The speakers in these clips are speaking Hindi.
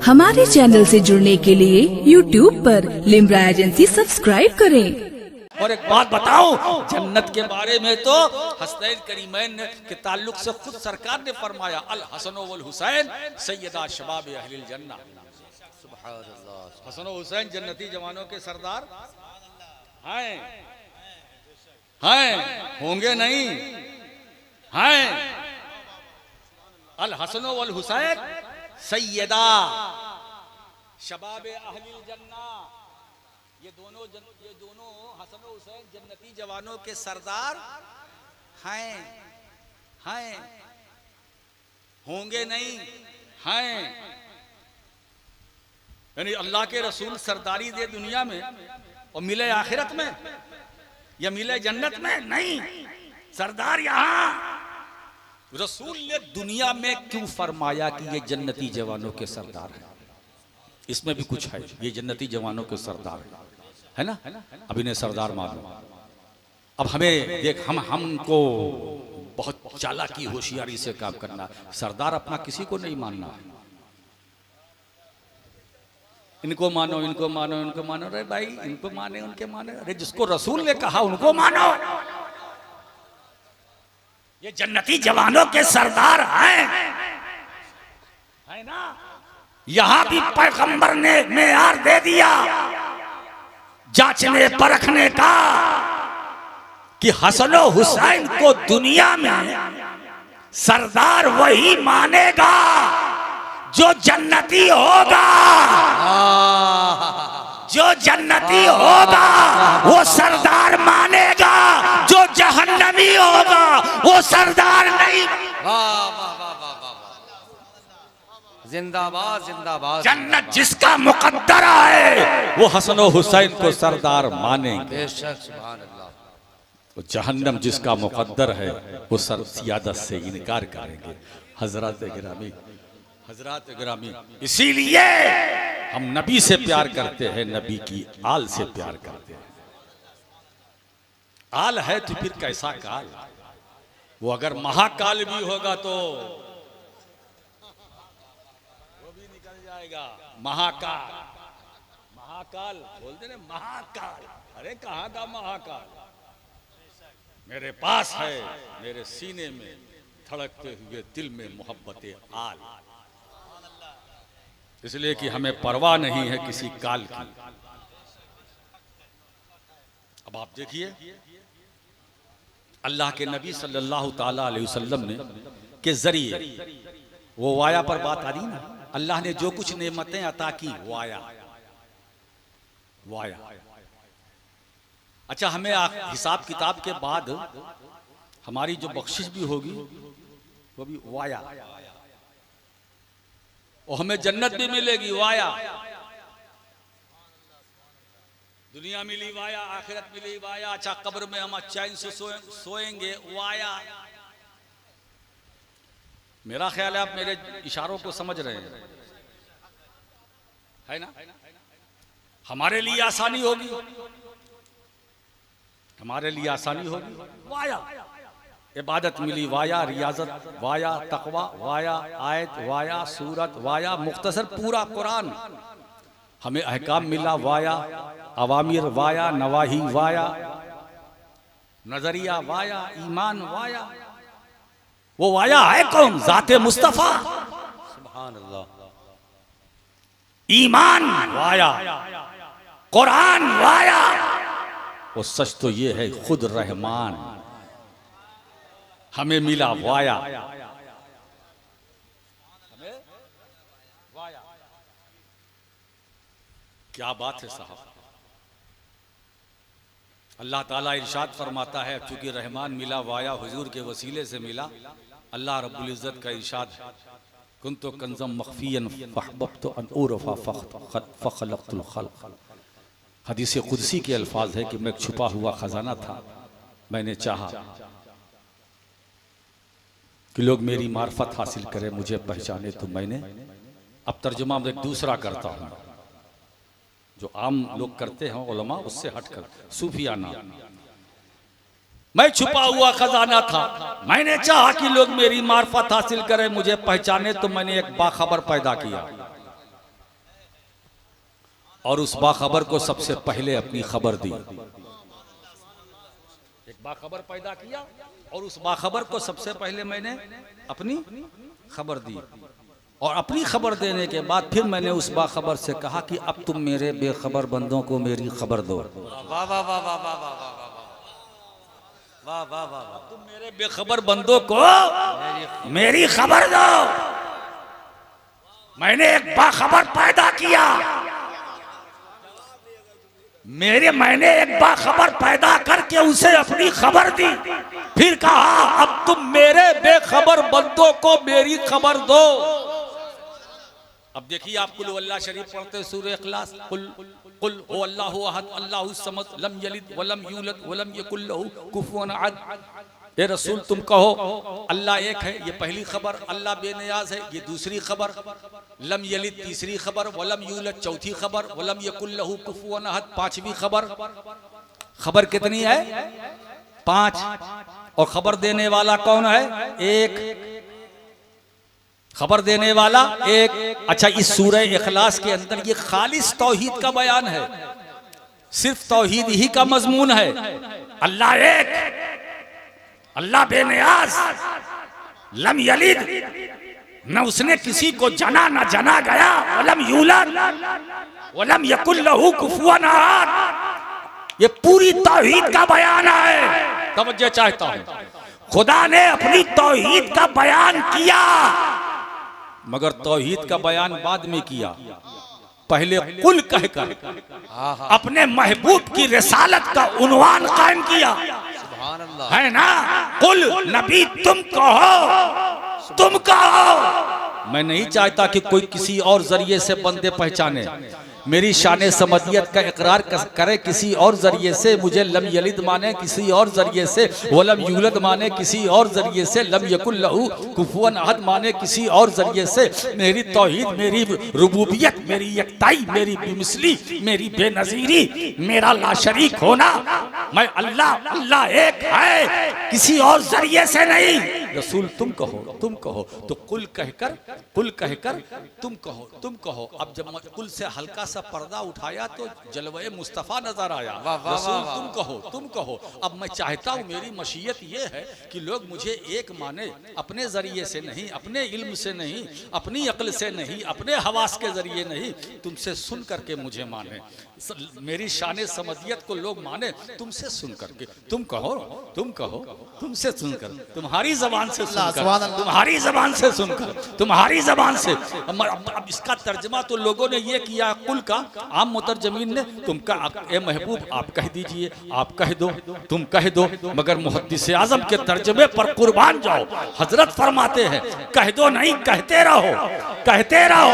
हमारे चैनल से जुड़ने के लिए YouTube पर लिम्रा एजेंसी सब्सक्राइब करें। और एक बात बताओ, जन्नत के बारे में तो हसनैन करीमैन के ताल्लुक से खुद सरकार ने फरमाया, अल हसन वल हुसैन सैयदा शबाब अहलिल जन्नह। सुभान अल्लाह। हसन और हुसैन जन्नती जवानों के सरदार हैं, होंगे नहीं हैं। अल हसन वल हुसैन सैयदा शबाब अहलिल जन्नह। ये दोनों हसन और हुसैन जन्नती जवानों के सरदार हैं, होंगे नहीं हैं। यानी अल्लाह के रसूल सरदारी दे दुनिया में और मिले आखिरत में या मिले जन्नत में? नहीं, सरदार यहाँ। रसूल ने दुनिया में क्यों फरमाया कि ये जन्नती जवानों के सरदार हैं? इसमें भी कुछ है, ये जन्नती जवानों के सरदार है ना। अब इन्हें सरदार मानो। अब हमें देख, हमको बहुत चालाकी होशियारी से काम करना। सरदार अपना किसी को नहीं मानना है। इनको मानो, इनको मानो, इनको मानो। अरे भाई, इनको माने, उनके माने। अरे जिसको रसूल ने कहा उनको मानो। ये जन्नती जवानों के सरदार हैं, है ना। यहां भी पैगंबर ने मेयार दे दिया जांचने परखने का कि हसन और हुसैन को दुनिया में सरदार वही मानेगा जो जन्नती होगा। जो जन्नती होगा वो सरदार मानेगा, जो जहन्नमी होगा वो सरदार नहीं। जिंदाबाद जिंदाबाद। जन्नत जिसका मुकद्दर है वो हसन और हुसैन को सरदार मानेंगे। बेशक, सुभान अल्लाह। तो जहन्नम जिसका मुकद्दर है वो सियादत से इनकार करेंगे। हजरत गिरामी, इसीलिए हम नबी से प्यार करते हैं, नबी की आल से प्यार करते हैं। आल है तो फिर कैसा काल? वो अगर महाकाल भी होगा तो वो भी निकल जाएगा। महाकाल, महाकाल बोलते ना, महाकाल। अरे कहाँ का महाकाल? मेरे पास है, मेरे सीने में धड़कते हुए दिल में मोहब्बत आल। इसलिए कि हमें परवाह नहीं है किसी काल की। अब आप देखिए, अल्लाह के नबी सल्लल्लाहु ताला अलैहि वसल्लम ने के जरिए वो वाया पर बात आ रही ना। अल्लाह ने जो कुछ नेमतें अता की वाया। अच्छा, हमें हिसाब किताब के बाद हमारी जो बख्शिश भी होगी वो भी वाया, और हमें जन्नत भी मिलेगी वाया। दुनिया मिली वाया, आखिरत मिली वाया। अच्छा, कब्र में हम चैन से सोएंगे वाया। मेरा ख्याल है आप मेरे इशारों को समझ रहे हैं, है ना। हमारे लिए आसानी होगी, हमारे लिए आसानी होगी वाया। इबादत मिली वाया, रियाजत वाया, तकवा वाया, आयत वाया, सूरत वाया, मुख्तसर पूरा कुरान। हमें अहकाम मिला वाया, अवामिर वाया, नवाही वाया, नजरिया वाया, ईमान वाया। वो वाया है कौन? जाते मुस्तफा। सुभान अल्लाह। ईमान वाया, कुरान वाया। वो सच तो ये है खुद रहमान हमें मिला वाया। क्या बात है साहब। अल्लाह ताला इरशाद फरमाता है, चूंकि रहमान मिला वाया हुजूर के वसीले से मिला। अल्लाह रब्बुल इज्जत का इरशाद, कुन्तु कंज़म मख्फियन फअहबब्तु अन उरफ़ा फखलक़तुल खल्क़। हदीस कुदसी के अल्फाज है कि मैं एक छुपा हुआ खजाना था, मैंने चाहा कि लोग मेरी मार्फत हासिल करें, मुझे पहचाने, तो मैंने। अब तर्जुमा में एक दूसरा करता हूँ जो आम लोग करते हैं उलमा, उससे हटकर सूफियाना। मैं छुपा हुआ खजाना था, मैंने चाहा कि लोग मेरी मार्फत हासिल करें, मुझे पहचाने, तो मैंने एक बाखबर पैदा किया। और उस बाखबर को सबसे पहले अपनी खबर दी। एक बाखबर पैदा किया और उस बाखबर को सबसे पहले मैंने अपनी खबर दी, और अपनी खबर देने के बाद फिर मैंने उस बाखबर से कहा कि अब तुम मेरे बेखबर बंदों को मेरी खबर दो। वाह वाह वाह वाह वाह वाह वाह वाह वाह, तुम मेरे बेखबर बंदों को मेरी खबर दो। मैंने एक बाखबर पैदा किया, मैंने एक बाखबर पैदा करके उसे अपनी खबर दी, फिर कहा अब तुम मेरे बेखबर बंदों को मेरी खबर दो। अब देखिए, आप कुल अल्लाह शरीफ पढ़ते सूरह इखलास, कुल हो अल्लाहु अहद अल्लाहु समद लम यलिद वलम यूलद वलम यकुल लहू कुफुवन अहद। ये रसूल तुम कहो अल्लाह एक है, ये पहली खबर, अल्लाह बेनियाज है, ये दूसरी खबर, लम यलिद तीसरी खबर, वलम यूलद चौथी खबर, वलम यकुल लहू कुफुवन अहद पांचवी खबर। खबर कितनी है? 5। और खबर देने वाला कौन है? एक। खबर देने वाला एक। अच्छा, इस सूरह इखलास के अंदर ये खालिस तौहीद का बयान है, सिर्फ तौहीद ही का मजमून है। अल्लाह एक, अल्लाह बेनियाज, लम यलिद, न उसने किसी को जना न जना गया, वलम यूलद वलम यकुल लहू कुफुवन अहद। ये पूरी तौहीद का बयान है। तवज्जो चाहता हूं, खुदा ने अपनी तौहीद का बयान किया, मगर तौहीद का बयान बाद में किया। पहले कुल कहकर अपने महबूब की रिसालत का उन्वान कायम किया, है ना? कुल नबी तुम कहो, तुम कहो। मैं नहीं चाहता कि कोई किसी और जरिए से बंदे पहचाने, मेरी शान समदियत का इकरार करे किसी और जरिए से, मुझे लम यलिद माने किसी और जरिए से, वलम यूलद माने किसी और जरिए से, लम यकुल लहू कुफुवन अहद माने किसी और जरिए से। मेरी तौहीद, मेरी रुबूबियत, मेरी यकताई, मेरी बेमिसली, मेरी बेनजीरी, मेरा लाशरीक होना, मैं अल्लाह अल्लाह एक है, किसी और जरिए से नहीं। रसूल तुम कहो, तुम कहो, तो कुल कहकर तुम कहो, तुम कहो। अब जब कुल से हल्का सा पर्दा उठाया तो जलवे मुस्तफा नजर आया। रसूल तुम कहो, तुम कहो। अब मैं चाहता हूँ, मेरी मशीयत ये है कि लोग मुझे एक माने, अपने जरिए से नहीं, अपने इल्म से नहीं, अपनी अक्ल से नहीं, अपने हवास के जरिए नहीं, तुमसे सुन करके मुझे माने। मेरी शान समदियत को लोग माने तुमसे सुन करके। तुम कहो, तुम कहो, तुमसे सुनकर, तुम्हारी जबान से सुनकर, तुम्हारी जबान से सुनकर, तुम्हारी जबान से। अब इसका तर्जमा तो लोगों ने ये किया, कुल का आम मुतरजमीन ने, तुम का ए महबूब आप कह दीजिए, आप कह दो, तुम कह दो, मगर मुहद्दिस आजम के तर्जमे पर कुर्बान जाओ। हजरत फरमाते हैं कह दो नहीं, कहते रहो, कहते रहो,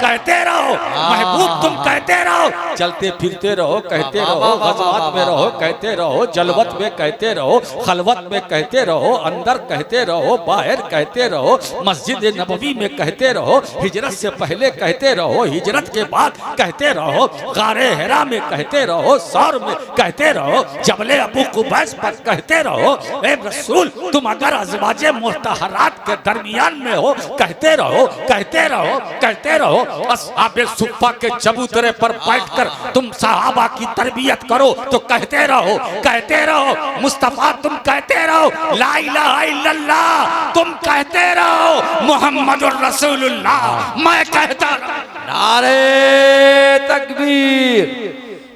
कहते रहो। महबूब तुम कहते रहो, चलते फिरते रहो, कहते रहो, गज़वात में रहो, कहते रहो, जलवत में कहते रहो, खलवत में कहते रहो, अंदर कहते रहो, बाहर कहते रहो, मस्जिद नबवी में कहते रहो, हिजरत से पहले कहते रहो, हिजरत के बाद कहते रहो, गारे हिरा में कहते रहो, सौर में कहते रहो, जबले अबू कुबैस पर कहते रहो। ए रसूल तुम अगर अज़वाजे मुतहरात के दरमियान में हो, कहते रहो, कहते रहो, कहते रहो। अस्हाबे सुफ़्फ़ा के चबूतरे पर बैठकर तुम सहाबा की तरबियत करो तो कहते रहो, कहते रहो। मुस्तफा तुम कहते रहो, ला इलाहा इल्लल्लाह तुम कहते रहो, मुहम्मदुर रसूलुल्लाह मैं कहता रहो। नारे तकबीर,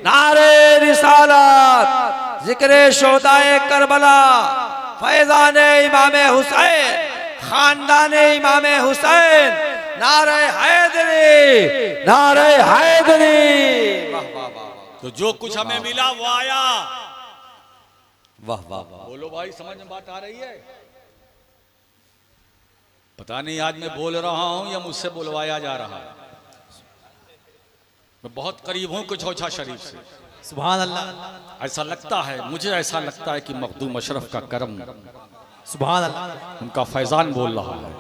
नारे रिसालत, जिक्रे शोदाए करबला, फैज़ाने इमाम हुसैन, खानदाने इमाम हुसैन, नारे हैदरी, नारे हैदरी। तो जो कुछ हमें मिला वो आया। वाह वाह वाह, बोलो भाई, समझ में बात आ रही है? पता नहीं आज मैं बोल रहा हूं या मुझसे बुलवाया जा रहा है। मैं बहुत करीब हूं कुछ ओछा शरीफ से, सुभान अल्लाह। ऐसा लगता है, मुझे ऐसा लगता है कि मखदूम अशरफ का करम, सुभान अल्लाह, उनका फैजान बोल रहा है।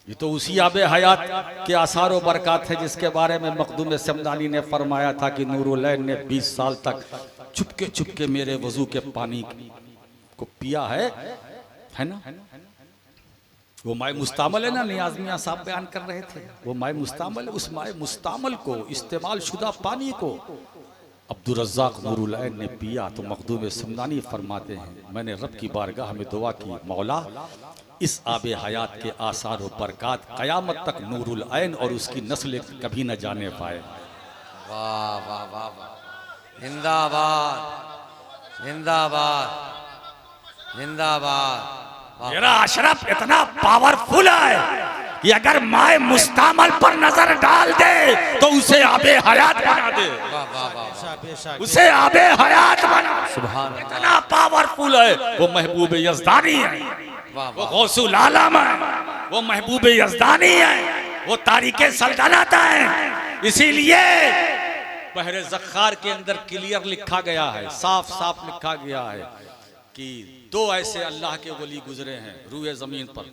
ये तो उसी आबे हयात के आसार व बरकत है जिसके बारे में मखदूम समदानी ने फरमाया था कि नूरुलैन ने 20 साल तक चुपके चुपके मेरे वजू के पानी को पिया है ना? वो माए मुस्तामल है ना, नियाज़ मियां साहब बयान कर रहे थे, वो माए मुस्तामल, उस माए मुस्तामल को, इस्तेमाल शुदा पानी को अब्दुल रज़्ज़ाक़ नूरुल ऐन ने पिया तो मखदूम समदानी फरमाते हैं, मैंने रब की बारगाह में दुआ की, मौला इस आबे हयात के आसार व बरक़ात क़यामत तक नूरुल ऐन और उसकी नस्ल कभी न जाने पाए। वाह वाह वाह वाह, जिंदाबाद जिंदाबाद जिंदाबाद। मेरा अशरफ इतना पावरफुल है कि अगर माए मुस्तामल पर नजर डाल दे तो उसे आबे हयात बना दे, उसे आबे हयात बना। सुभान, इतना पावरफुल है वो महबूब यज़दानी है, वो गौसुल आलम है, वो महबूब यज़दानी है, वो तारिके सल्तनत है। इसीलिए बहरे ज़ख़्ख़ार के अंदर क्लियर लिखा गया है, साफ साफ लिखा गया है कि दो ऐसे अल्लाह के वली गुजरे हैं रूए जमीन पर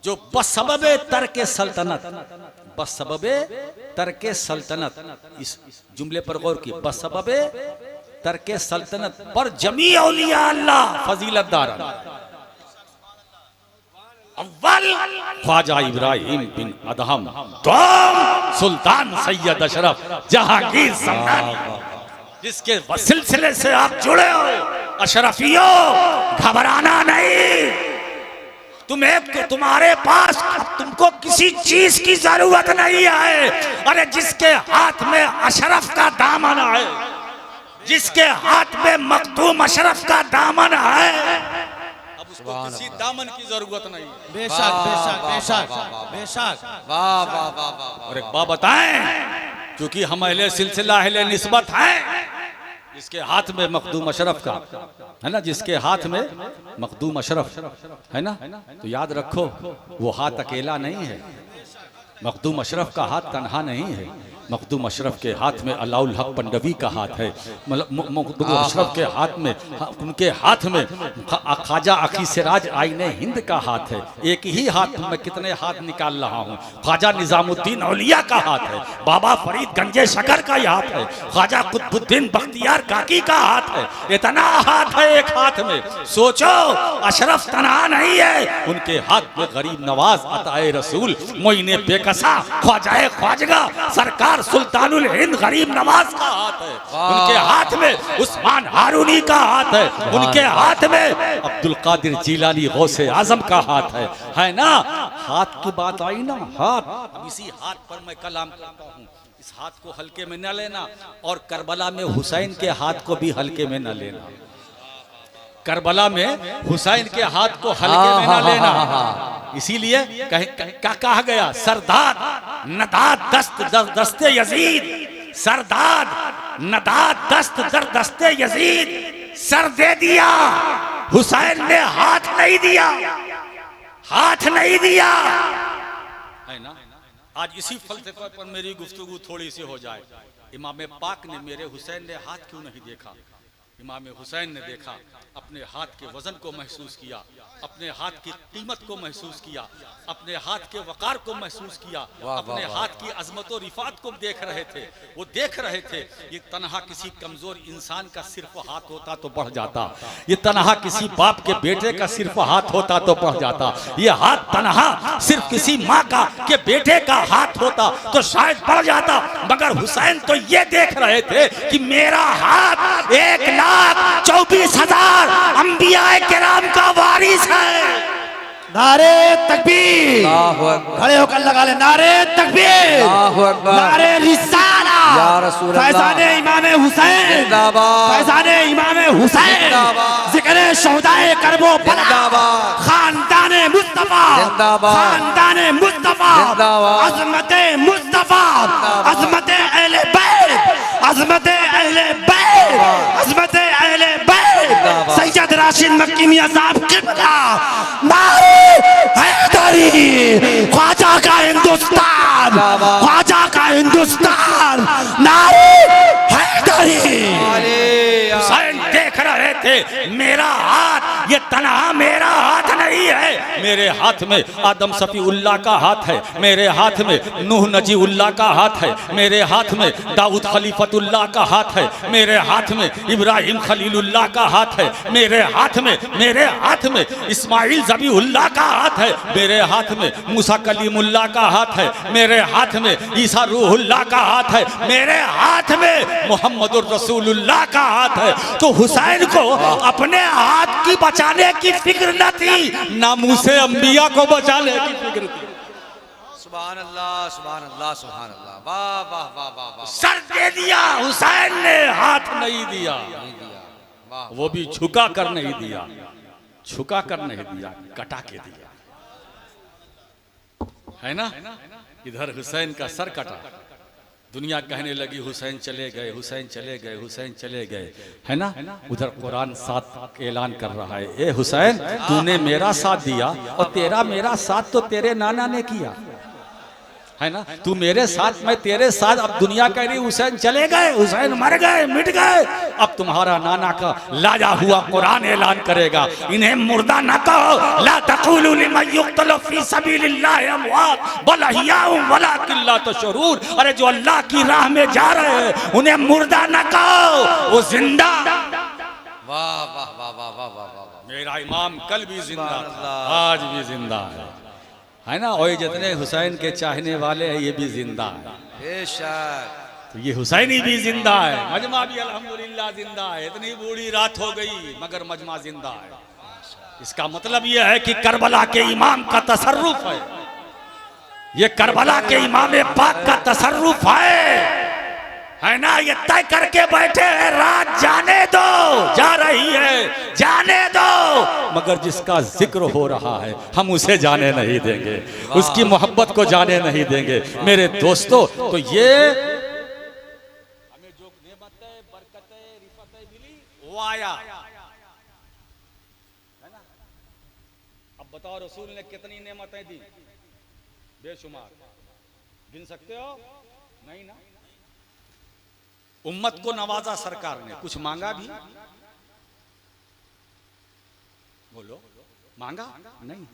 जो बसबबे तर्के सल्तनत, बसबबे तर्के सल्तनत, इस जुमले पर गौर की, बसबबे तर्के सल्तनत पर जमी औलिया अल्लाह फजीलत दार। अव्वल ख्वाजा इब्राहिम बिन अदहम, दोम सुल्तान सैयद अशरफ जहांगीर समदानी, जिसके सिलसिले से आप जुड़े हो। अशरफियों घबराना नहीं, तुम्हारे पास तुमको किसी चीज की जरूरत नहीं है। अरे जिसके हाथ में अशरफ का दामन है, जिसके हाथ में मखदूम अशरफ का दामन है, अब उसको किसी दामन की जरूरत नहीं। बेशक बेशक बेशक बेशक। वाह वाह वाह वाह। और एक बात बताएं, क्योंकि हम अहले सिलसिला अहले निस्बत हैं, जिसके हाथ में मखदूम अशरफ का है ना, जिसके हाथ में मखदूम अशरफ है ना, तो याद रखो वो हाथ अकेला नहीं है, मखदूम अशरफ का हाथ तन्हा नहीं है। मखदूम अशरफ के हाथ में अलाउल हक पंडवी का हाथ है, मखदूम अशरफ के हाथ में, उनके हाथ में ख्वाजा अखी सिराज आईने हिंद का हाथ है। एक ही हाथ में कितने हाथ निकाल रहा हूँ, ख्वाजा निजामुद्दीन औलिया का हाथ है, बाबा फरीद गंजे शकर का हाथ है, ख्वाजा कुतुबुद्दीन बख्तियार काकी का हाथ है। इतना हाथ है एक हाथ में। सोचो अशरफ तन्हा नहीं है, उनके हाथ में गरीब नवाज अताए रसूल मोइने बेकसा ख्वाजा ख्वाजगा सरकार सुल्तानुल हिंद गरीब नवाज का हाथ है, उनके हाथ में उस्मान हारूनी का हाथ है, उनके हाथ में अब्दुल कादिर जीलानी गौसे आजम का हाथ है ना। हाथ की बात आई ना, हाथ, अब इसी हाथ पर मैं कलाम करता हूँ। इस हाथ को हल्के में न लेना, और करबला में हुसैन के हाथ को भी हल्के में न लेना। करबला में हुसैन के हाथ को हल्के में न लेना। इसीलिए क्या कहा गया, सरदाद नदाद दस्त दस्ते यजीद, सरदाद नदाद दस्त दर दस्ते यजीद, सर दे दिया हुसैन ने हाथ नहीं दिया, हाथ नहीं दिया, है ना। आज इसी फलसफे पर मेरी गुफ्तगू थोड़ी सी हो जाए। इमाम पाक ने मेरे हुसैन ने हाथ क्यों नहीं देखा? इमाम हुसैन ने देखा, अपने हाथ के वजन को महसूस किया, अपने हाथ की कीमत को महसूस किया, अपने हाथ के वकार को महसूस किया, अपने हाथ की अजमत और रिफात को देख रहे थे। वो देख रहे थे ये तन्हा किसी कमजोर इंसान का सिर्फ हाथ होता तो बढ़ जाता, ये तन्हा किसी बाप के बेटे का सिर्फ हाथ होता तो बढ़ जाता, ये हाथ तन्हा सिर्फ किसी माँ का के बेटे का हाथ होता तो शायद बढ़ जाता। मगर हुसैन तो ये देख रहे थे कि मेरा हाथ 1,24,000 अंबियाए किराम का वारिस है। नारे तकबीर, खड़े होकर लगा ले नारे तकबीर, नारे रिसाला, फैज़ाने इमाम हुसैन, फैज़ाने इमाम हुसैन, जिक्र शोहदाए करबो बला, खानदाने मुस्तफा, खानदाने मुस्तफा, अज़मते मुस्तफा, अज़मते अहले बैत, अज़मते अहले बैत, अज़मते अहले बैत, सैयद राशिद मक्की मियां साहब किबला, नारे हैदरी, ख्वाजा का हिंदुस्तान, ख्वाजा का हिंदुस्तान, नारे हैदरी। हुसैन देख रहे थे मेरा हाथ ये तन्हा मेरा हाथ नहीं है, मेरे हाथ में आदम सफीउल्लाह का हाथ है, मेरे हाथ में नूह नजीउल्लाह का हाथ है, मेरे हाथ में दाऊद खलीफतुल्लाह का हाथ है, मेरे हाथ में इब्राहिम खलीलुल्लाह का हाथ है, मेरे हाथ में इस्माइल ज़बीहुल्लाह का हाथ है, मेरे हाथ में मूसा कलीमुल्लाह का हाथ है, मेरे हाथ में ईसा रूहुल्लाह का हाथ है, मेरे हाथ में मोहम्मदुर रसूलुल्लाह का हाथ है। तो हुसैन को अपने हाथ की बचाने की फिक्र न थी, नामूसे अंबिया को बचाने की फिक्र थी। सुभान अल्लाह सुभान अल्लाह सुभान अल्लाह, वाह वाह वाह वाह वाह। सर दे दिया हुसैन ने, हाथ नहीं दिया, वाह वो भी झुका कर नहीं दिया, झुका कर नहीं दिया, कटा के दिया, है ना। इधर हुसैन का सर कटा, दुनिया कहने लगी हुसैन चले गए, हुसैन चले गए, हुसैन चले गए, है ना। उधर कुरान साथ ऐलान कर रहा है, ए हुसैन तूने मेरा साथ दिया और तेरा मेरा साथ तो तेरे नाना ने किया, है ना। तू मेरे साथ, मैं तेरे साथ। अब दुनिया कह रही हुसैन चले गए, हुसैन मर गए, मिट गए। अब तुम्हारा नाना का लाया हुआ कुरान ऐलान करेगा, इन्हें मुर्दा न कहो, ला तक़ूलू लिमन युक़्तलू फ़ी सबीलिल्लाहि अमवात बल अहयाउन वलाकिन ला तशऊरून। अरे जो अल्लाह की राह में जा रहे हैं उन्हें मुर्दा न कहो, वो जिंदा। वाह वाह वाह वाह वाह वाह। मेरा इमाम कल भी जिंदा था, आज भी जिंदा है ना। और जितने हुसैन के चाहने वाले हैं ये भी जिंदा है, बेशक। तो ये हुसैनी भी जिंदा है, मजमा भी अल्हम्दुलिल्लाह जिंदा है। इतनी बूढ़ी रात हो गई मगर मजमा जिंदा है। इसका मतलब ये है कि करबला के इमाम का तसर्रुफ है, ये करबला के इमाम पाक का तसर्रुफ है ना। ये तय करके बैठे हैं रात जाने दो, जा रही है जाने दो, मगर जिसका जिक्र हो रहा है हम उसे जाने नहीं देंगे, उसकी मोहब्बत को जाने नहीं देंगे मेरे दोस्तों। तो ये हमें जो नेमतें बरकतें रिफतें मिली वो आया, है ना। अब बताओ रसूल ने कितनी नेमतें दी, बेशुमार, गिन सकते हो? नहीं ना। उम्मत को नवाजा सरकार ने, कुछ मांगा भी? बोलो, मांगा नहीं।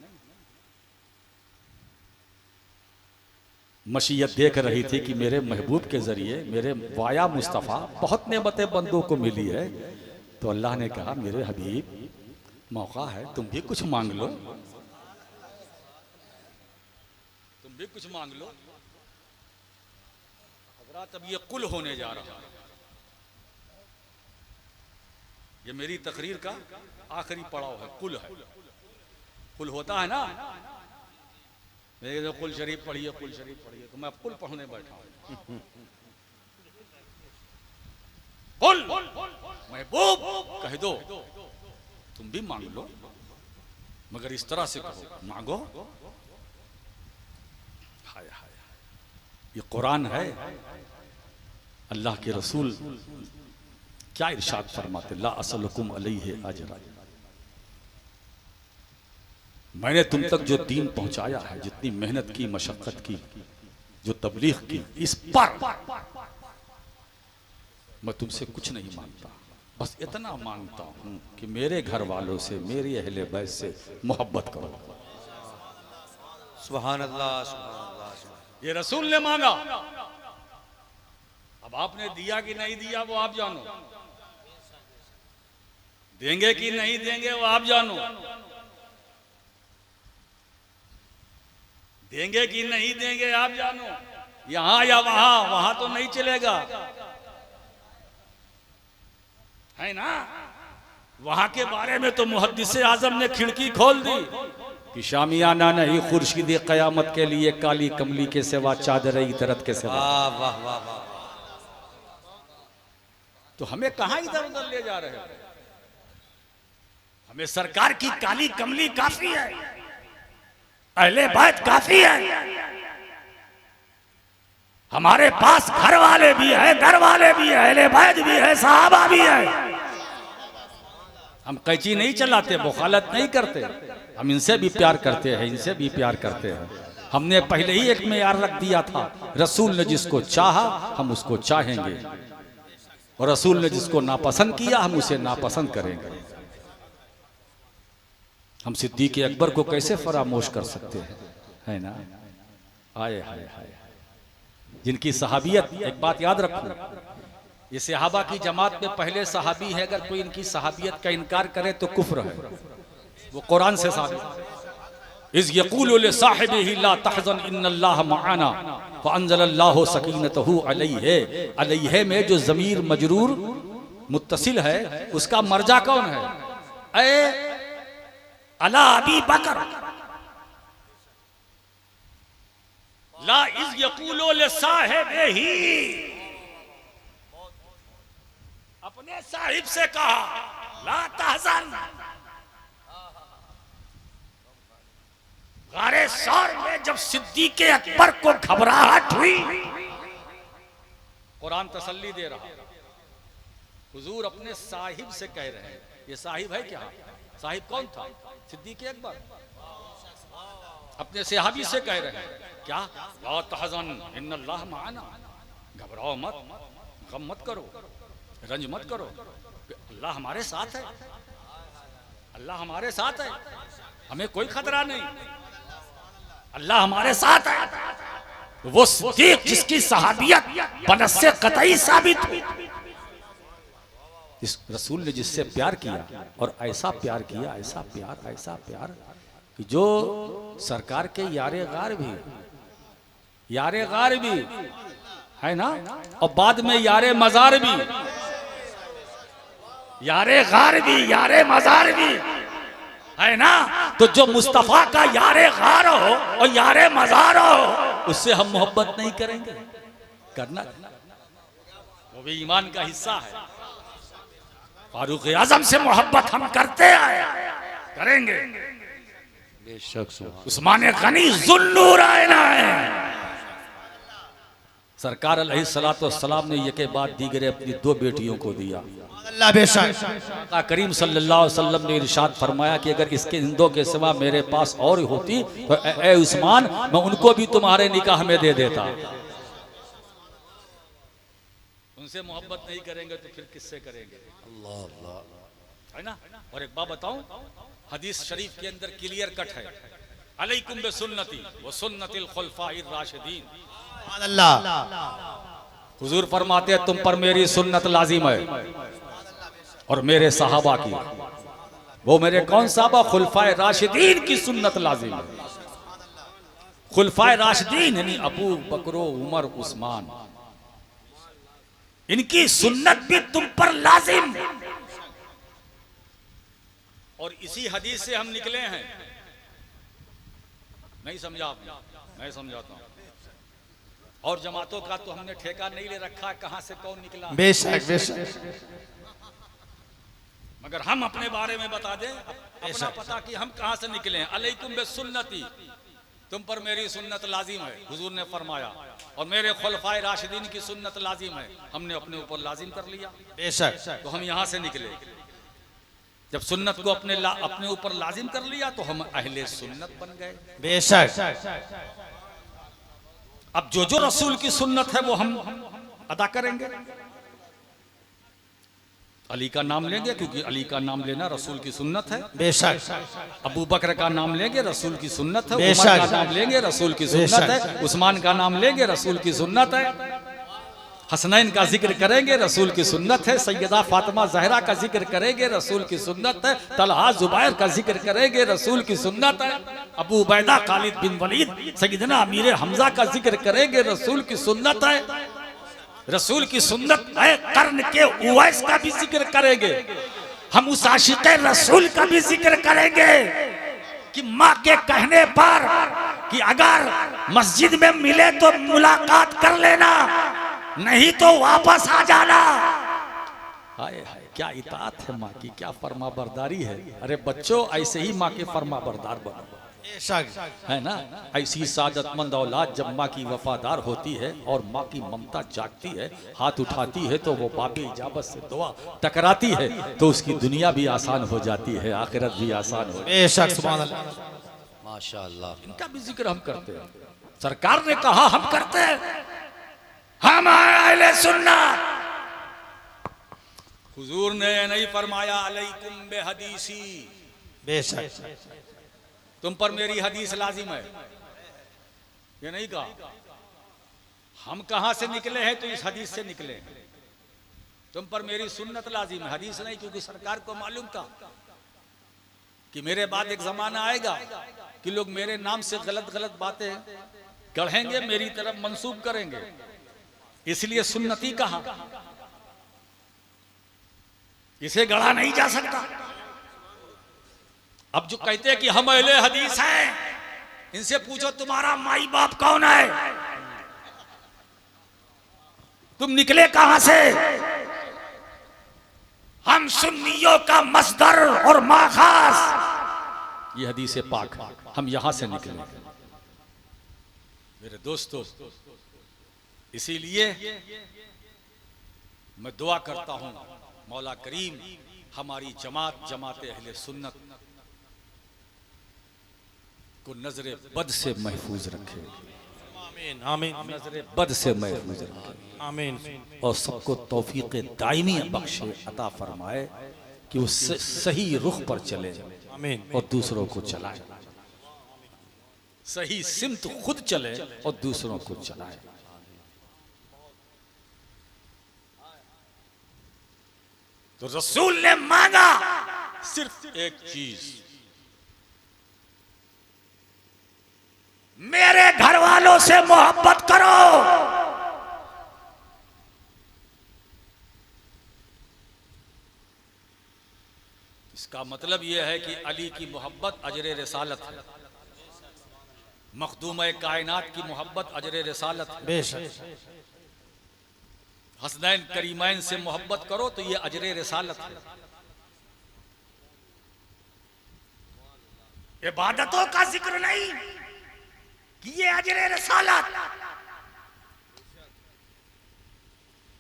मशीयत देख रही थी कि मेरे महबूब के जरिए, मेरे वाया मुस्तफ़ा बहुत नेमतें बंदों को मिली है। तो अल्लाह ने कहा मेरे हबीब मौका है, तुम भी कुछ मांग लो, तुम भी कुछ मांग लो। अब ये कुल होने जा रहा है, ये मेरी तकरीर का आखिरी पड़ाव है, कुल है। कुल होता है ना, मेरे जो कुल शरीफ पढ़िए, कुल शरीफ पढ़िए, तो मैं कुल पढ़ने बैठा हूं। कुल महबूब कह दो, तुम भी मांग लो, मगर इस तरह से कहो, मांगो। हाय हाय, ये कुरान है। अल्लाह के रसूल क्या इरशाद फरमाते, ला असलकुम अलैहि अजरा, मैंने तुम तक जो दीन पहुंचाया है, जितनी मेहनत की, मशक्कत की, जो तबलीग की, इस पर मैं तुमसे कुछ नहीं मांगता, बस इतना मांगता हूं कि मेरे घर वालों से, मेरी अहले बैत से मोहब्बत करो। सुभान अल्लाह सुभान अल्लाह। ये रसूल ने मांगा, अब आपने दिया कि नहीं दिया वो आप जानो, देंगे कि नहीं देंगे वो आप जानो, देंगे कि नहीं देंगे आप जानो, यहां या वहां, वहां तो नहीं चलेगा, है ना। वहां के बारे में तो मुहद्दिसे आजम ने खिड़की खोल दी कि शामियाना नहीं खुर्शीद क़यामत के लिए काली कमली के सिवा, चादर इतरत के सिवा। वाह वाह वाह वाह। तो हमें कहां इधर उधर ले जा रहे हैं? हमें सरकार की काली कमली काफी है, अहले बैत काफी है, हमारे पास घर वाले भी है, घर वाले भी है, अहले बैत भी है, सहाबा भी है। हम कैची नहीं चलाते, मुखालत नहीं करते, हम इनसे भी प्यार करते हैं, इनसे भी प्यार करते हैं। हमने पहले ही एक मेयार रख दिया था, रसूल ने जिसको चाहा हम उसको चाहेंगे, और रसूल ने जिसको नापसंद किया हम उसे नापसंद करेंगे। हम सिद्दीक़ अकबर को कैसे फरामोश कर सकते हैं, है ना। आए हाय हाय, जिनकी सहाबियत, एक बात याद रखो, ये सहाबा की जमात में पहले सहाबी है, अगर कोई इनकी सहाबियत का इनकार करे तो कुफ्र है, वो कुरान से साबित है। इज़ यक़ूलु लिसाहिबिही ला तहज़न इन्नल्लाह मअना फ़अंज़लल्लाहु सकीनतहु अलैहि, अलैहि में जो ज़मीर मजरूर मुत्तसिल है उसका मर्जा कौन है, ए अला अबी बकर, ला इज़ यक़ूलु लिसाहिबिही, अपने साहिब से कहा ला तहज़न। गारे सौर में जब सिद्दीक़ अकबर को घबराहट हुई, कुरान तसल्ली दे रहा, हुजूर अपने साहिब से कह रहे हैं, ये साहिब है क्या, साहिब कौन था, सिद्दीक़ अकबर, अपने सहाबी से कह रहे हैं क्या, ला तहज़न इन्नल्लाह मअना, घबराओ मत, गम मत करो, रंज मत करो, अल्लाह हमारे साथ है, अल्लाह हमारे साथ है, हमें कोई खतरा नहीं, अल्लाह हमारे साथ है। वो सिद्दीक़ जिसकी सहाबियत बनस्से कतई साबित हुई, इस रसूल ने जिससे प्यार किया और ऐसा प्यार किया, ऐसा प्यार कि जो सरकार के यारे गार भी है ना, और बाद में यारे मजार भी, यारे गार भी, यारे मजार भी है ना। तो जो मुस्तफा का यारे गार हो और यारे मजार हो, उससे हम मोहब्बत नहीं करेंगे, करना वो भी ईमान का हिस्सा है। फारूक आजम से मोहब्बत हम करते आए, करेंगे बेशक। उस्मान गनी ज़ुन्नूरैन है। सरकार अलैहिस्सलाम ने ये के बाद दीगरे अपनी दो बेटियों को दिया। अल्लाह बेशक करीम सल्लल्लाहु अलैहि वसल्लम ने इरशाद फरमाया कि अगर इसके हिंदों के सिवा मेरे पास और होती तो ए उस्मान, मैं उनको भी तुम्हारे निकाह में दे देता। उनसे मोहब्बत नहीं करेंगे तो फिर किससे करेंगे, अल्लाह अल्लाह, है ना। और एक बात बताऊं, हदीस शरीफ के अंदर क्लियर कट है, अलैकुम बिसुन्नती व सुन्नतिल खुलफाइर राशिदीन। हुजूर फरमाते हैं तुम पर मेरी सुन्नत लाजिम है और मेरे सहाबा की, वो मेरे कौन सहाबा, खुलफाए राशिदीन की सुन्नत लाजिम है। खुलफाए राशिदीन यानी अबू बकर, उमर, उस्मान, इनकी सुन्नत भी तुम पर लाजिम। और इसी हदीस से हम निकले हैं, नहीं समझा आपने, मैं समझाता हूं। और जमातों का तो हमने ठेका नहीं ले रखा कहां से कौन निकला, बेशक बेशक, मगर हम अपने बारे में बता दें अपना पता कि हम कहां से निकले हैं। अलैकुम बिसुन्नती, तुम पर मेरी सुन्नत लाजिम है, हुजूर ने फरमाया, और मेरे खुलफाए राशिदीन की सुन्नत लाजिम है, हमने अपने ऊपर लाजिम कर लिया, बेशक। तो हम यहां से निकले, जब सुन्नत को अपने ऊपर लाजिम कर लिया तो हम अहले सुन्नत बन गए, बेशक। अब जो जो रसूल की सुन्नत है वो हम अदा करेंगे। अली का नाम लेंगे क्योंकि अली का नाम लेना रसूल की सुन्नत है, बेशक। अबू बकर का नाम लेंगे, रसूल की सुन्नत है। उमर का नाम लेंगे, रसूल की सुन्नत है। उस्मान का नाम लेंगे, रसूल की सुन्नत है। हसनैन का जिक्र करेंगे, रसूल की सुन्नत है। सैयदा फातिमा जहरा का जिक्र करेंगे, रसूल की सुन्नत है। तलहा जुबैर का जिक्र करेंगे, रसूल की सुन्नत है। अबू उबैदा खालिद बिन वलीद सैयदना अमीर हमजा का जिक्र करेंगे, रसूल की सुन्नत है। रसूल की सुन्नत है। कर्न के उवैस का भी जिक्र करेंगे, हम उस आशिक़े रसूल का भी जिक्र करेंगे कि माँ के कहने पर कि अगर मस्जिद में मिले तो मुलाकात कर लेना, नहीं तो वापस आ जाना। हाय हाय, क्या इताअत है माँ की, क्या फरमा बरदारी है। अरे बच्चों, ऐसे ही माँ के फरमा बरदार बनो, है ना। ऐसी सादतमंद औलाद जब माँ की वफादार होती है और माँ की ममता जागती है, हाथ उठाती है तो वो बाबे इजाबत से दुआ टकराती है तो उसकी दुनिया भी आसान हो जाती है, आखिरत भी आसान हो जाती है। सुभान अल्लाह, माशाअल्लाह। इनका भी जिक्र हम करते हैं, सरकार ने कहा हम करते हैं, हम अहले सुन्नत। हुजूर ने नहीं फरमाया अलैकुम बिहदीसी, बेशक तुम पर मेरी हदीस लाजिम है, ये नहीं कहा। हम कहां से निकले हैं तो इस हदीस से निकले हैं। तुम पर मेरी सुन्नत लाजिम है, हदीस नहीं, क्योंकि सरकार को मालूम था कि मेरे बाद एक जमाना आएगा कि लोग मेरे नाम से गलत गलत बातें गढ़ेंगे, मेरी तरफ मंसूब करेंगे, इसलिए सुन्नती कहा, इसे गढ़ा नहीं जा सकता। अब जो कहते हैं कि हम अहले हदीस हैं, इनसे पूछो तुम्हारा माई बाप कौन है, तुम निकले कहां से। हम सुन्नियों का मस्दर और माखास, ये हदीस पाक, हम यहां से निकले मेरे दोस्तों। इसीलिए मैं दुआ करता हूं मौला करीम हमारी जमात अहले सुन्नत को नजरे बद से महफूज रखे, आमीन आमीन नजरे बद से महफूज रखे, आमीन। और सबको तौफीक दायमी बख्शे, अता फरमाए कि वो सही रुख पर चले आमीन और दूसरों को चलाए, सही सिमत खुद चले और दूसरों को चलाए। तो रसूल ने मांगा सिर्फ एक चीज, मेरे घर वालों से मोहब्बत करो। इसका मतलब यह है कि अली की मोहब्बत अजरे रिसालत है, मखदूम कायनात की मोहब्बत अजरे रिसालत है। बेशक हसनैन करीमैन से मोहब्बत करो तो ये अजरे रिसालत है। इबादतों का जिक्र नहीं कि ये अजरे रिसालत,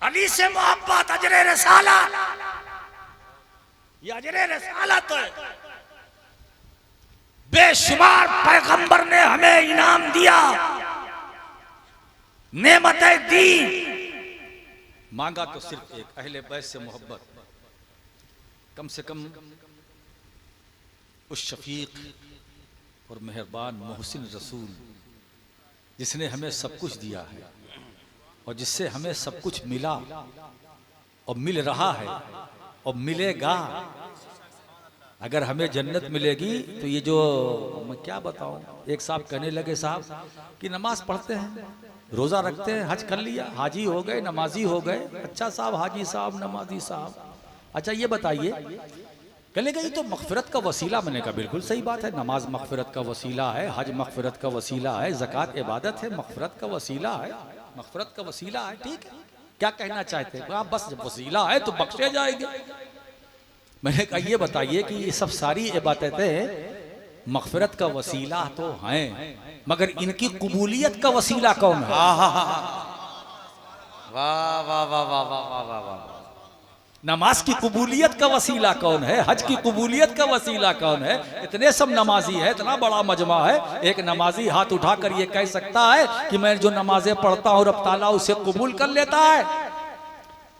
अली से मोहब्बत अजरे रिसालत, ये अजरे रिसालत है। बेशुमार पैगंबर ने हमें इनाम दिया, नेमतें दी, मांगा तो सिर्फ एक, अहले बैत से मोहब्बत। कम से कम उस शफीक और मेहरबान मोहसिन रसूल जिसने हमें सब कुछ दिया है और जिससे हमें सब कुछ मिला और मिल रहा है और मिलेगा। अगर हमें जन्नत मिलेगी तो ये जो मैं क्या बताऊं, एक साहब कहने लगे साहब कि नमाज पढ़ते हैं, रोजा रखते हैं, हज कर लिया, हाजी हो गए, नमाजी हो गए। अच्छा साहब, हाजी साहब, नमाजी साहब, अच्छा ये बताइए, कहने गई तो मगफिरत का वसीला। मैंने कहा बिल्कुल सही बात है, नमाज मगफिरत का वसीला है, हज मगफिरत का वसीला है, ज़कात इबादत है, मगफिरत का वसीला है, मगफिरत का वसीला है, ठीक है। क्या कहना चाहते हैं आप? बस जब वसीला है तो बख्शे जाएंगे। मैंने कहा ये बताइए कि ये सब सारी इबादतें मगफिरत का वसीला तो हैं, मगर इनकी कबूलियत का वसीला कौन है? वाह वाह वाह वाह वाह वाह वाह। नमाज की कबूलियत का वसीला कौन है? हज की कबूलियत का वसीला कौन है? इतने सब नमाजी है, इतना बड़ा मजमा है, एक नमाजी हाथ उठाकर ये कह सकता है कि मैं जो नमाजें पढ़ता हूं रब ताला उसे कबूल कर लेता है।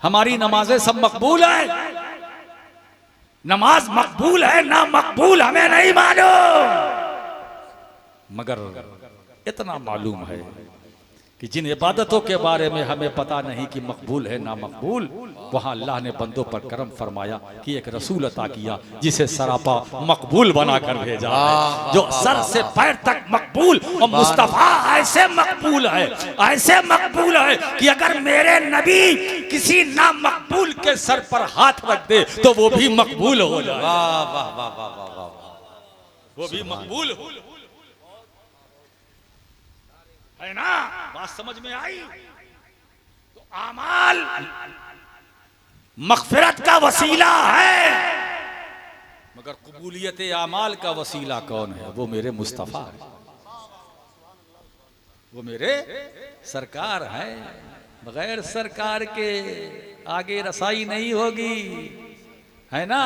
हमारी नमाजें सब मकबूल है, नमाज मकबूल है ना मकबूल हमें नहीं मालूम, मगर इतना मालूम है कि जिन इबादतों के बारे में हमें पता नहीं कि मकबूल है ना मकबूल, वहां अल्लाह ने बंदों पर करम फरमाया कि एक रसूल अता किया जिसे सरापा मकबूल बनाकर भेजा है, जो सर से पैर तक मकबूल। और मुस्तफा ऐसे मकबूल है, ऐसे मकबूल है कि अगर मेरे नबी किसी ना मकबूल के सर पर हाथ रख दे तो वो भी मकबूल हो जाए। वाह वाह वाह वाह वाह वाह, वो भी मकबूल हो है ना। बात समझ में आई? तो आमाल मगफिरत का वसीला है, मगर कबूलियत आमाल का वसीला कौन है? वो मेरे मुस्तफा है, वो मेरे सरकार है। बगैर सरकार के आगे रसाई नहीं होगी, है ना।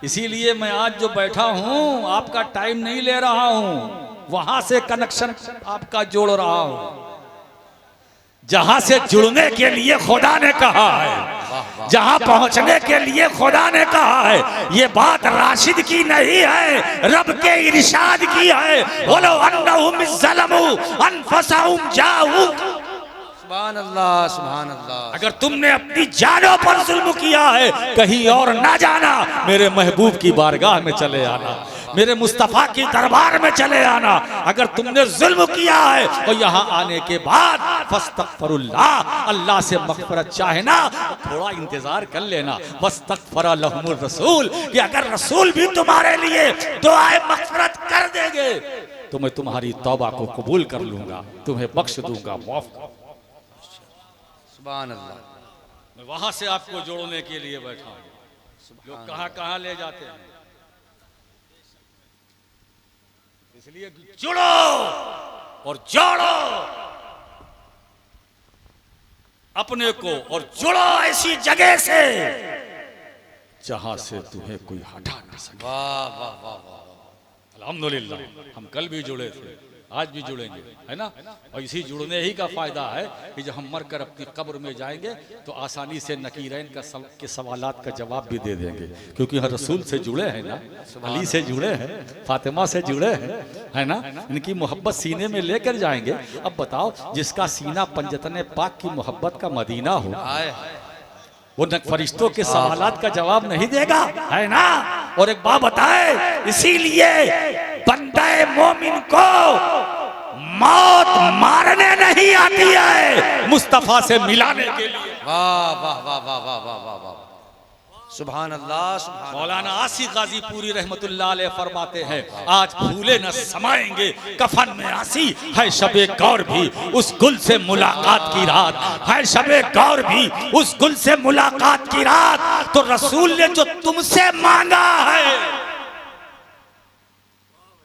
इसीलिए मैं आज जो बैठा हूं आपका टाइम नहीं ले रहा हूं, वहां से कनेक्शन आपका जोड़ रहा हूं जहां से जुड़ने के लिए खुदा ने कहा है। जहां पहुंचने के लिए खुदा ने कहा है, ये बात राशिद की नहीं है, रब के इरशाद की है। बोलो अन्नहुम ज़लमू अनफुसहुम जाऊ। सुभान अल्लाह, सुभान अल्लाह। अगर तुमने अपनी जानों पर जुल्म किया है, कहीं और ना जाना, मेरे महबूब की बारगाह में चले आना, मेरे मुस्तफा की दरबार में चले आना। अगर तुमने जुल्म किया है तो यहाँ आने के बाद फस्तगफिरुल्लाह, अल्लाह से मग़फ़िरत चाहे ना, थोड़ा इंतजार कर लेना। वस्तगफर लहुमुर रसूल, कि अगर रसूल भी तुम्हारे लिए दुआए मग़फ़िरत कर देंगे तो मैं तुम्हारी तौबा को कबूल कर लूंगा, तुम्हें बख्श दूंगा, माफ कर। सुभान अल्लाह। मैं वहां से आपको जोड़ने के लिए बैठा हूं। लोग कहां कहां ले जाते हैं, इसलिए जुड़ो और जोड़ो अपने को, और जुड़ो ऐसी जगह से जहां से तुम्हें कोई हटा ना सके। वाह वाह वाह वाह। अल्हम्दुलिल्लाह, हम कल भी जुड़े थे, आज भी जुड़ेंगे, है ना। और इसी जुड़ने ही का फायदा है कि जब हम मरकर अपनी कब्र में जाएंगे तो आसानी से नकीरैन के सवालात का जवाब भी दे देंगे, क्योंकि हम रसूल से जुड़े हैं ना, अली से जुड़े हैं, फातिमा से जुड़े हैं, है ना। इनकी मोहब्बत सीने में लेकर जाएंगे। अब बताओ, जिसका सीना पंजतने पाक की मोहब्बत का मदीना हो, वो न फरिश्तों के सवालात का जवाब नहीं देगा, है ना। और एक बात बताए, इसीलिए बंदे मोमिन को मौत मारने नहीं आती है, मुस्तफा से मिलाने के लिए। वाह वाह वाह वाह वाह वाह वाह वाह। सुभान अल्लाह, सुभान। मौलाना आसिफ गाजी पूरी रहमतुल्लाह अलैह फरमाते हैं, आज फूले न समाएंगे कफन में आसी, है शबे गौर भी उस गुल से मुलाकात की रात, है शबे गौर भी उस गुल से मुलाकात की रात। तो रसूल ने जो तुमसे मांगा है,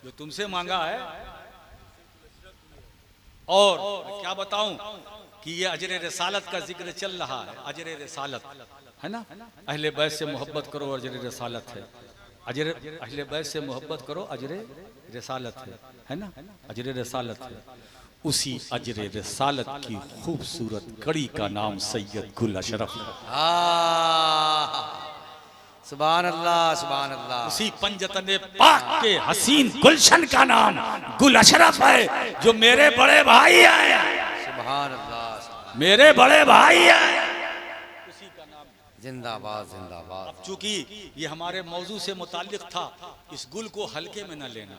जो तुमसे मांगा है, और क्या बताऊं कि ये अजर रिसालत का जिक्र चल रहा है। अजर रिसालत है ना, अहले बैत से मोहब्बत करो, अजर रिसालत है। अहले बैत से मोहब्बत करो, अजर रिसालत है ना, अजर रिसालत है। उसी अजर रिसालत की खूबसूरत कड़ी का नाम सैयद गुल अशरफ है। सुभान अल्लाह, सुभान अल्लाह। उसी पंजतने पाक के हसीन गुलशन का नाम गुल अशरफ है, जो मेरे बड़े भाई हैं। सुभान अल्लाह, मेरे बड़े भाई हैं। जिंदाबाद जिंदाबाद। अब चूंकि ये हमारे मौजू से मुताल्लिक था, इस गुल को हल्के में न लेना।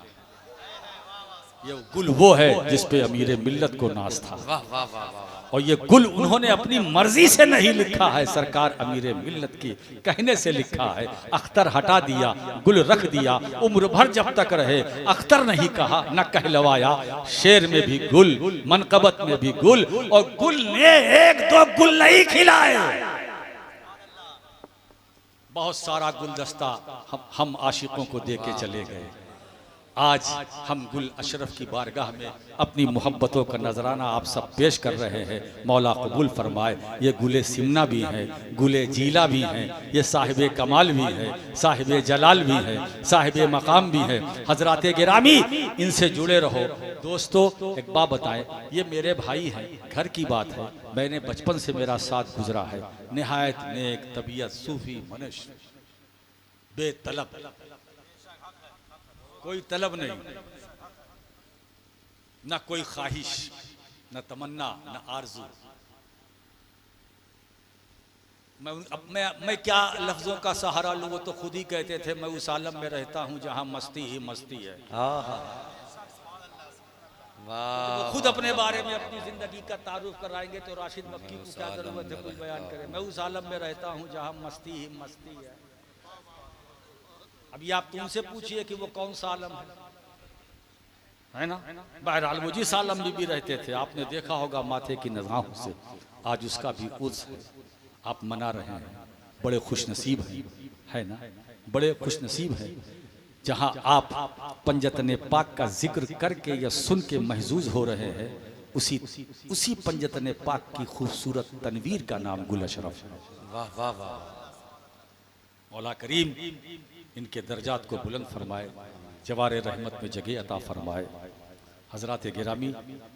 ये गुल वो है जिस पे अमीर मिल्लत को नाज था। वाह वाह वाह वाह। और ये गुल उन्होंने अपनी मर्जी से नहीं लिखा है, सरकार अमीर मिल्लत की कहने से लिखा है। अख्तर हटा दिया, गुल रख दिया, उम्र भर जब तक रहे अख्तर नहीं कहा, न कहलवाया। शेर में भी गुल, मनकबत में भी गुल, और गुल ने एक दो गुल नहीं खिलाए, बहुत सारा गुलदस्ता हम आशिकों को दे के चले गए। आज हम गुल अशरफ की बारगाह में अपनी मोहब्बतों का नजराना आप सब पेश कर रहे हैं। मौला कबूल फरमाए। ये गुले सिमना भी हैं, गुले जीला भी हैं, ये साहिबे कमाल भी है, साहिबे जलाल भी है, साहिबे मकाम भी है। हजरात गिरामी, इनसे जुड़े रहो। दोस्तों, एक बात बताएं, ये मेरे भाई हैं, घर की बात है। मैंने बचपन से मेरा साथ गुजरा है। निहायत नेक तबीयत, सूफी मनुष्य, बेतलब, कोई तलब नहीं, ना कोई ख्वाहिश, ना तमन्ना, ना आरजू। मैं क्या लफ्जों का सहारा लूं, वो तो खुद ही कहते थे, मैं उस आलम में रहता हूं जहां मस्ती ही मस्ती है। वाह। खुद अपने बारे में अपनी जिंदगी का तारुफ कराएंगे तो राशिद मक्की को क्या जरूरत है कुछ बयान करे। मैं उस आलम में रहता हूं जहां मस्ती ही मस्ती है। अभी आप तुमसे पूछिए कि वो कौन सा आलम है ना। बहरहाल वो जिस आलम में भी रहते थे, आपने देखा होगा माथे की निगाहों से, आज उसका भी उर्स है, आप मना रहे हैं। बड़े खुशनसीब हैं, है ना, बड़े खुशनसीब हैं जहां आप पंजतने पाक का जिक्र करके या सुन के महजूज हो रहे हैं। उसी पंजतने पाक की खूबसूरत तनवीर का नाम गुल अशरफ है। वाह वाह वाह। मौला करीम इनके दर्जात को बुलंद फरमाए, जवार रहमत में जगह अता फरमाए। हजरात गिरामी,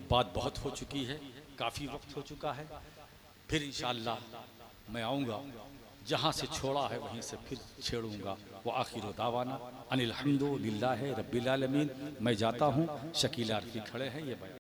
बात बहुत हो चुकी है, काफ़ी वक्त हो चुका है। फिर इंशाअल्लाह मैं आऊँगा, जहाँ से छोड़ा है वहीं से फिर छेड़ूंगा। वो आखिर दावाना अनिल हम्दुलिल्लाहि रब्बिल आलमीन। मैं जाता हूँ, शकील आरफी खड़े हैं, ये